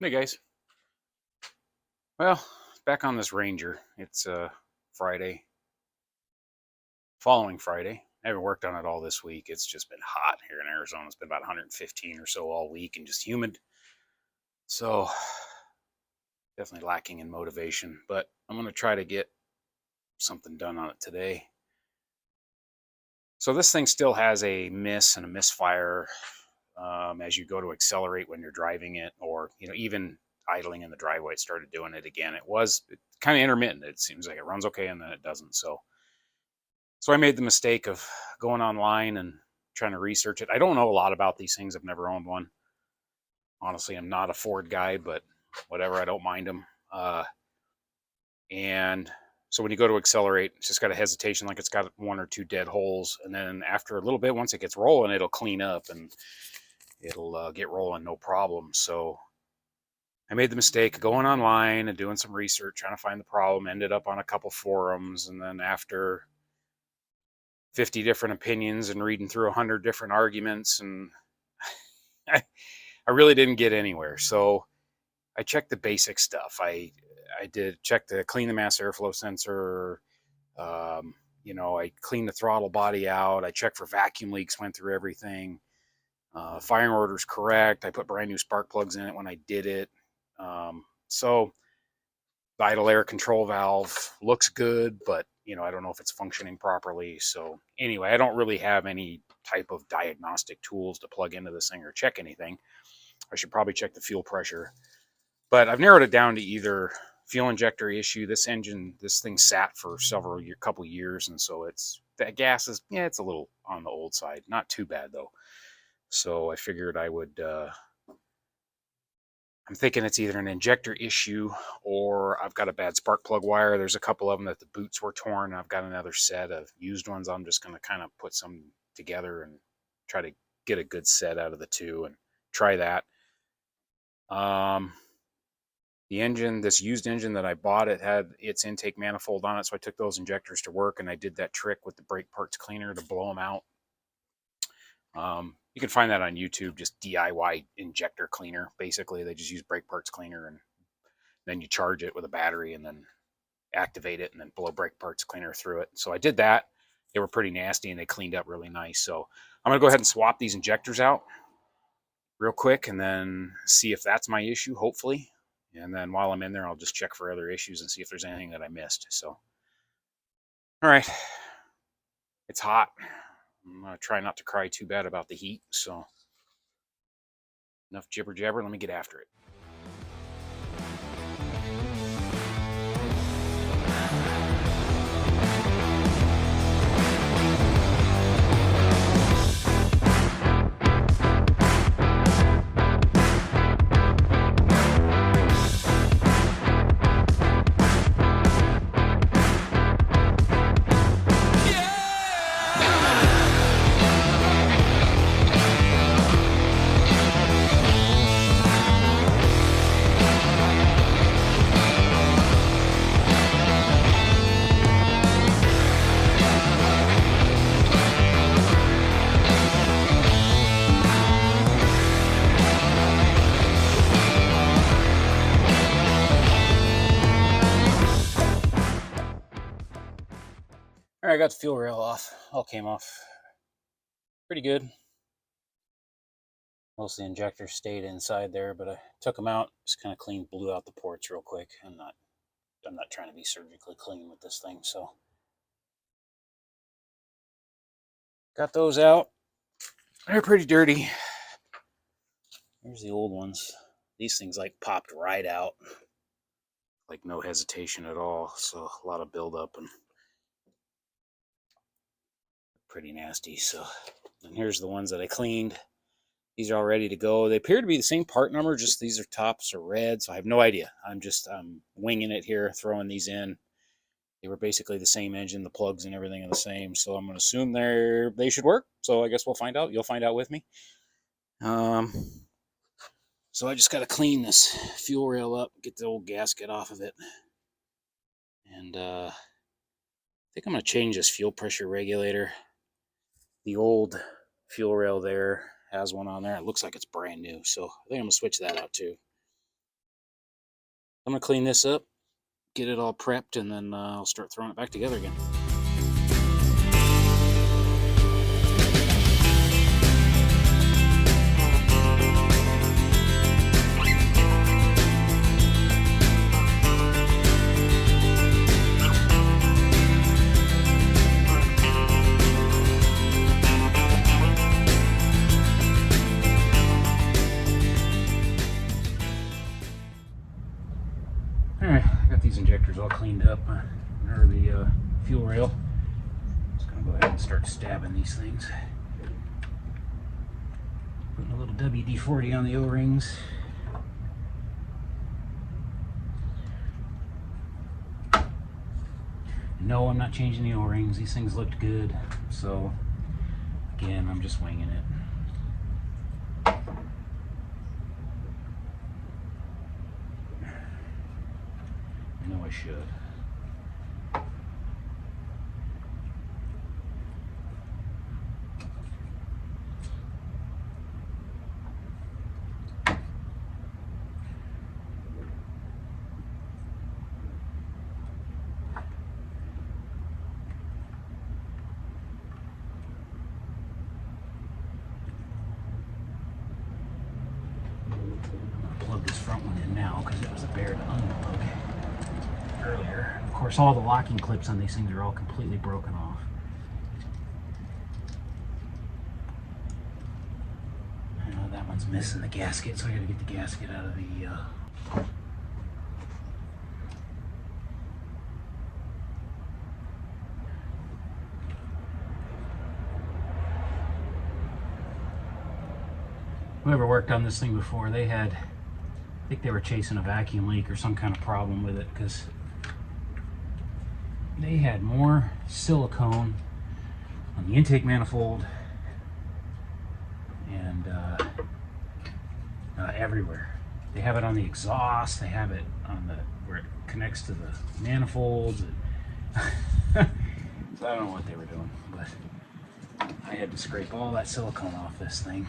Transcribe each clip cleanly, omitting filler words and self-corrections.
Hey guys. Well, back on this Ranger. It's Friday, following Friday. I haven't worked on it all this week. It's just been hot here in Arizona. It's been about 115 or so all week and just humid. So definitely lacking in motivation. But I'm going to try to get something done on it today. So this thing still has a miss and a misfire as you go to accelerate when you're driving it, or even idling in the driveway. It started doing it again. It was kind of intermittent. It seems like it runs okay and then it doesn't. So I made the mistake of going online and trying to research it. I don't know a lot about these things. I've never owned one. Honestly, I'm not a Ford guy, but whatever. I don't mind them. And so when you go to accelerate, it's just got a hesitation, like it's got one or two dead holes. And then after a little bit, once it gets rolling, it'll clean up and it'll get rolling no problem. So I made the mistake of going online and doing some research, trying to find the problem. Ended up on a couple forums, and then after 50 different opinions and reading through 100 different arguments, and I really didn't get anywhere. So I checked the basic stuff. I did check to clean the mass airflow sensor. I cleaned the throttle body out. I checked for vacuum leaks, went through everything. Firing order's correct. I put brand new spark plugs in it when I did it. So the idle air control valve looks good, but I don't know if it's functioning properly. So anyway, I don't really have any type of diagnostic tools to plug into this thing or check anything. I should probably check the fuel pressure, but I've narrowed it down to either fuel injector issue. This thing sat for couple years, and so that gas is, it's a little on the old side. Not too bad though. So I figured I would. I'm thinking it's either an injector issue or I've got a bad spark plug wire. There's a couple of them that the boots were torn. I've got another set of used ones. I'm just going to kind of put some together and try to get a good set out of the two and try that. The engine, this used engine that I bought, it had its intake manifold on it, so I took those injectors to work and I did that trick with the brake parts cleaner to blow them out. You can find that on YouTube, just DIY injector cleaner. Basically, they just use brake parts cleaner, and then you charge it with a battery and then activate it and then blow brake parts cleaner through it. So I did that. They were pretty nasty and they cleaned up really nice. So I'm going to go ahead and swap these injectors out real quick and then see if that's my issue, hopefully. And then while I'm in there, I'll just check for other issues and see if there's anything that I missed. So, all right. It's hot. I'm going to try not to cry too bad about the heat. So, enough jibber jabber. Let me get after it. All right, I got the fuel rail off. All came off pretty good. Most of the injectors stayed inside there, but I took them out. Just kind of blew out the ports real quick. I'm not trying to be surgically clean with this thing, so got those out. They're pretty dirty. Here's the old ones. These things like popped right out, like no hesitation at all. So a lot of buildup and pretty nasty. So, and here's the ones that I cleaned. These are all ready to go. They appear to be the same part number, just these are tops are red, so I have no idea. I'm winging it here, throwing these in. They were basically the same engine, the plugs and everything are the same, so I'm going to assume they should work. So I guess we'll find out. You'll find out with me. So I just got to clean this fuel rail up, get the old gasket off of it, and I think I'm going to change this fuel pressure regulator. The old fuel rail there has one on there. It looks like it's brand new, so I think I'm going to switch that out too. I'm going to clean this up, get it all prepped, and then I'll start throwing it back together again. Alright, I got these injectors all cleaned up under the fuel rail. Just going to go ahead and start stabbing these things. Putting a little WD-40 on the O-rings. No, I'm not changing the O-rings. These things looked good. So, again, I'm just winging it. I know I should. Plug this front one in now because it was a bear to unplug earlier. Of course, all the locking clips on these things are all completely broken off. I know that one's missing the gasket, so I got to get the gasket out of the Whoever worked on this thing before, they had, I think they were chasing a vacuum leak or some kind of problem with it, because they had more silicone on the intake manifold and everywhere. They have it on the exhaust, they have it on the where it connects to the manifolds. So I don't know what they were doing, but I had to scrape all that silicone off this thing.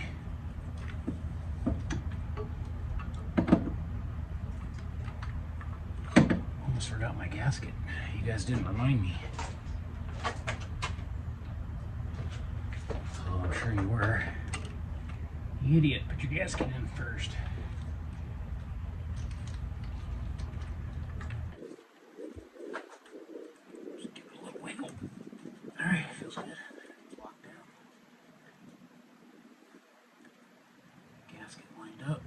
Almost forgot my gasket. You guys didn't remind me. Oh, I'm sure you were. You idiot, put your gasket in first. Just give it a little wiggle. Alright, feels good. Locked down. Gasket lined up.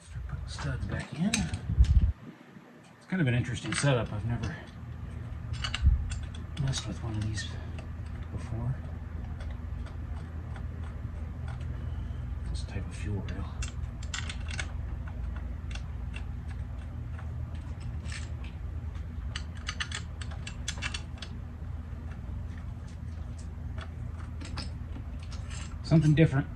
Start putting studs back in. It's kind of an interesting setup. I've never messed with one of these before. This type of fuel rail. Something different.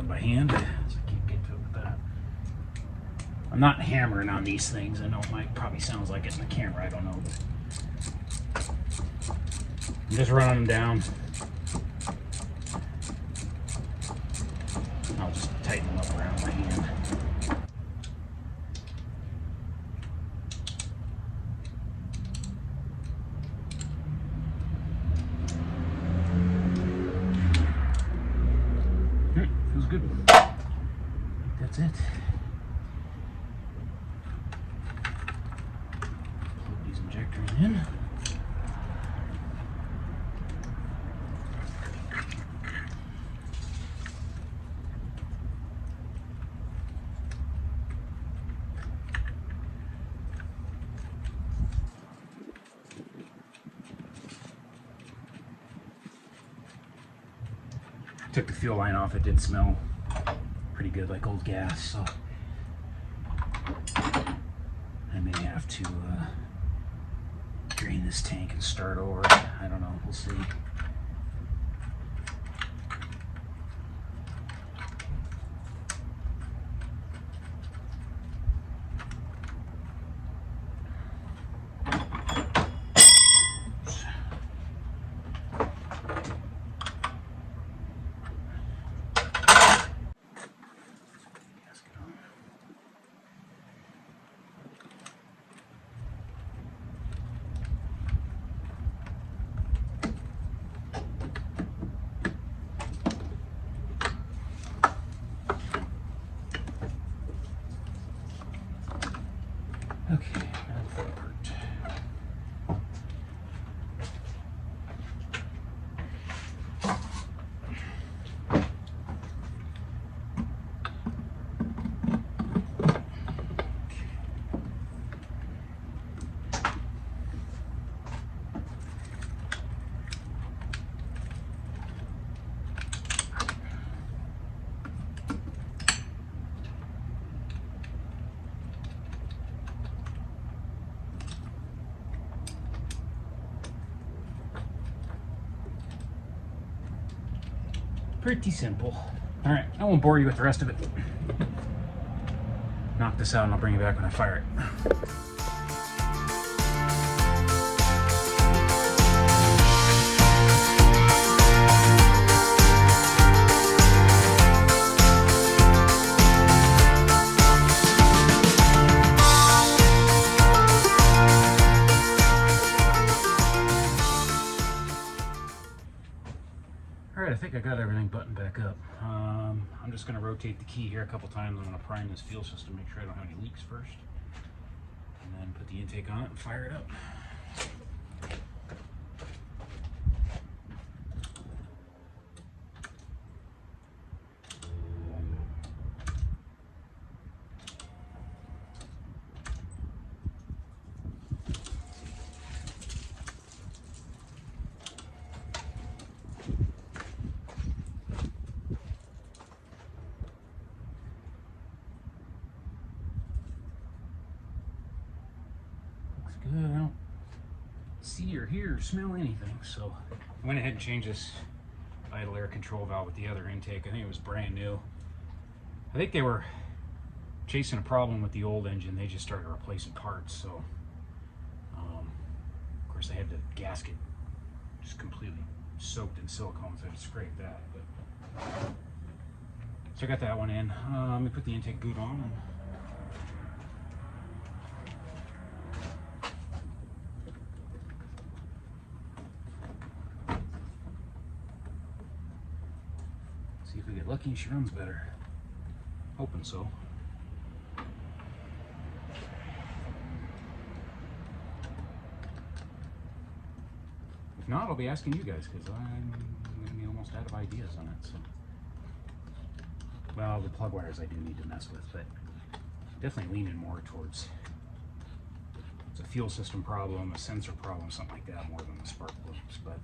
By hand, so I can't get to it with that. I'm not hammering on these things. I know it might probably sounds like it in the camera. I don't know, but I'm just running them down. I'll just tighten them up around my hand. Feels good. That's it. Plug these injectors in. Took the fuel line off, it did smell pretty good like old gas, so I may have to drain this tank and start over. I don't know, we'll see. Okay, now the front part. Pretty simple. All right, I won't bore you with the rest of it. Knock this out and I'll bring you back when I fire it. Alright, I think I got everything buttoned back up. I'm just going to rotate the key here a couple times. I'm going to prime this fuel system, make sure I don't have any leaks first. And then put the intake on it and fire it up. Good. I don't see or hear or smell anything, so I went ahead and changed this idle air control valve with the other intake. I think it was brand new. I think they were chasing a problem with the old engine. They just started replacing parts, so of course they had the gasket just completely soaked in silicone, so I had to scrape that. But so I got that one in. Let me put the intake boot on and see if we get lucky and she runs better. Hoping so. If not, I'll be asking you guys because I'm going to be almost out of ideas on it. So, well, the plug wires I do need to mess with, but definitely leaning more towards it's a fuel system problem, a sensor problem, something like that, more than the spark plugs, but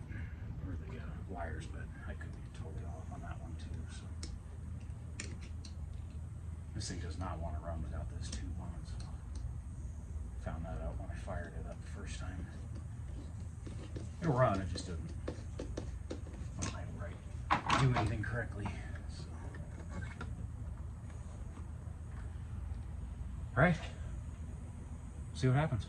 or the wires. But I could be totally off on that one too. So this thing does not want to run without this tube on. So found that out when I fired it up the first time. It'll run, it just doesn't do anything correctly. So. All right, see what happens.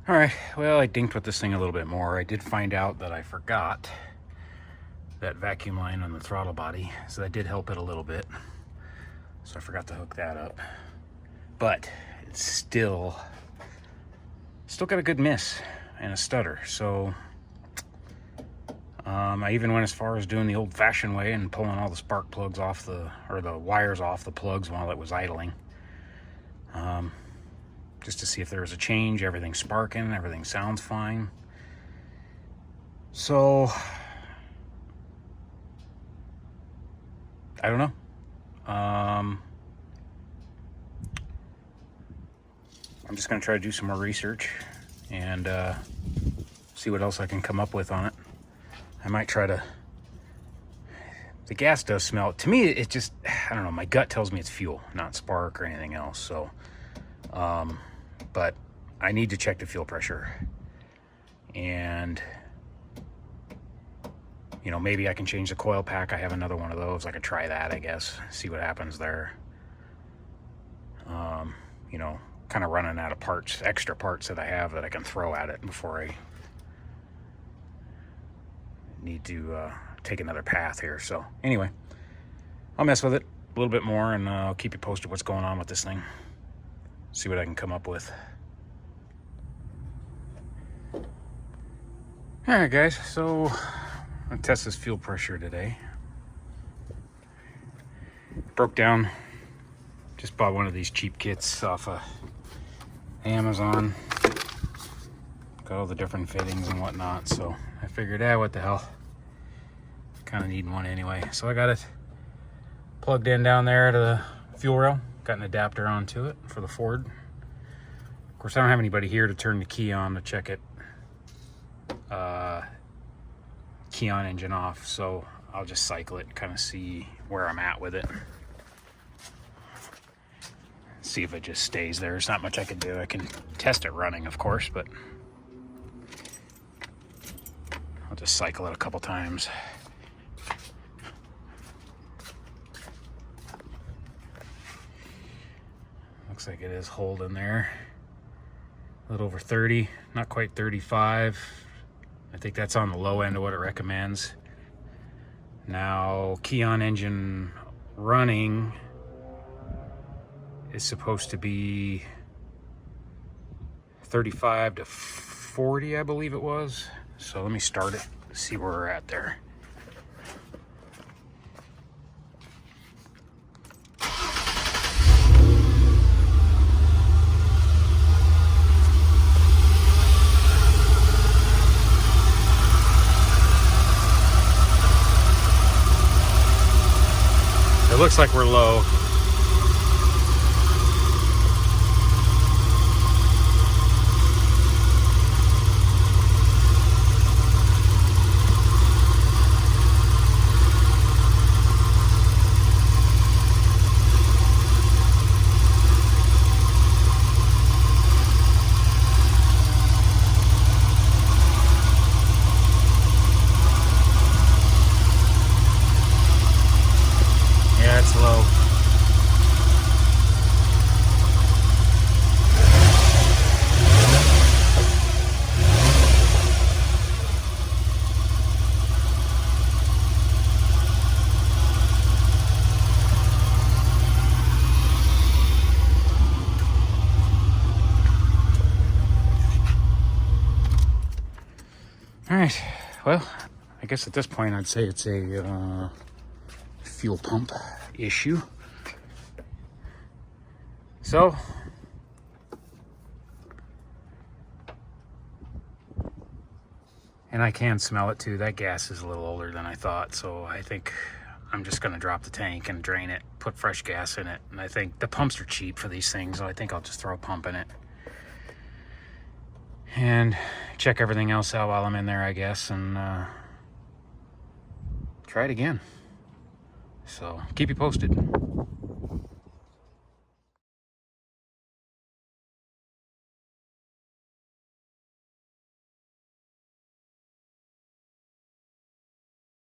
All right, well, I dinked with this thing a little bit more. I did find out that I forgot that vacuum line on the throttle body, so that did help it a little bit. So I forgot to hook that up. But it's still got a good miss and a stutter. So I even went as far as doing the old-fashioned way and pulling all the spark plugs off the wires off the plugs while it was idling. Just to see if there was a change. Everything's sparking, everything sounds fine. So I don't know. I'm just going to try to do some more research and see what else I can come up with on it. I might try to... The gas does smell. To me, it just... I don't know. My gut tells me it's fuel, not spark or anything else. So, but I need to check the fuel pressure. And, you know, maybe I can change the coil pack. I have another one of those. I could try that, I guess. See what happens there. You know, kind of running out of parts, extra parts that I have that I can throw at it before I need to take another path here. So anyway, I'll mess with it a little bit more, and I'll keep you posted what's going on with this thing. See what I can come up with. All right, guys, so I'm gonna test this fuel pressure today. Broke down, just bought one of these cheap kits off of Amazon. Got all the different fittings and whatnot, so I figured, what the hell, kind of need one anyway. So I got it plugged in down there to the fuel rail, got an adapter onto it for the Ford. Of course, I don't have anybody here to turn the key on to check it, key on engine off, so I'll just cycle it and kind of see where I'm at with it. See if it just stays there. There's not much I can do. I can test it running, of course, but I'll just cycle it a couple times. Looks like it is holding there. A little over 30, not quite 35. I think that's on the low end of what it recommends. Now, key on engine running is supposed to be 35 to 40, I believe it was. So let me start it, see where we're at there. It looks like we're low. It's low. All right, well, I guess at this point I'd say it's a fuel pump issue. So and I can smell it too. That gas is a little older than I thought, so I think I'm just going to drop the tank and drain it, put fresh gas in it. And I think the pumps are cheap for these things, so I think I'll just throw a pump in it and check everything else out while I'm in there, I guess, and try it again. So keep you posted.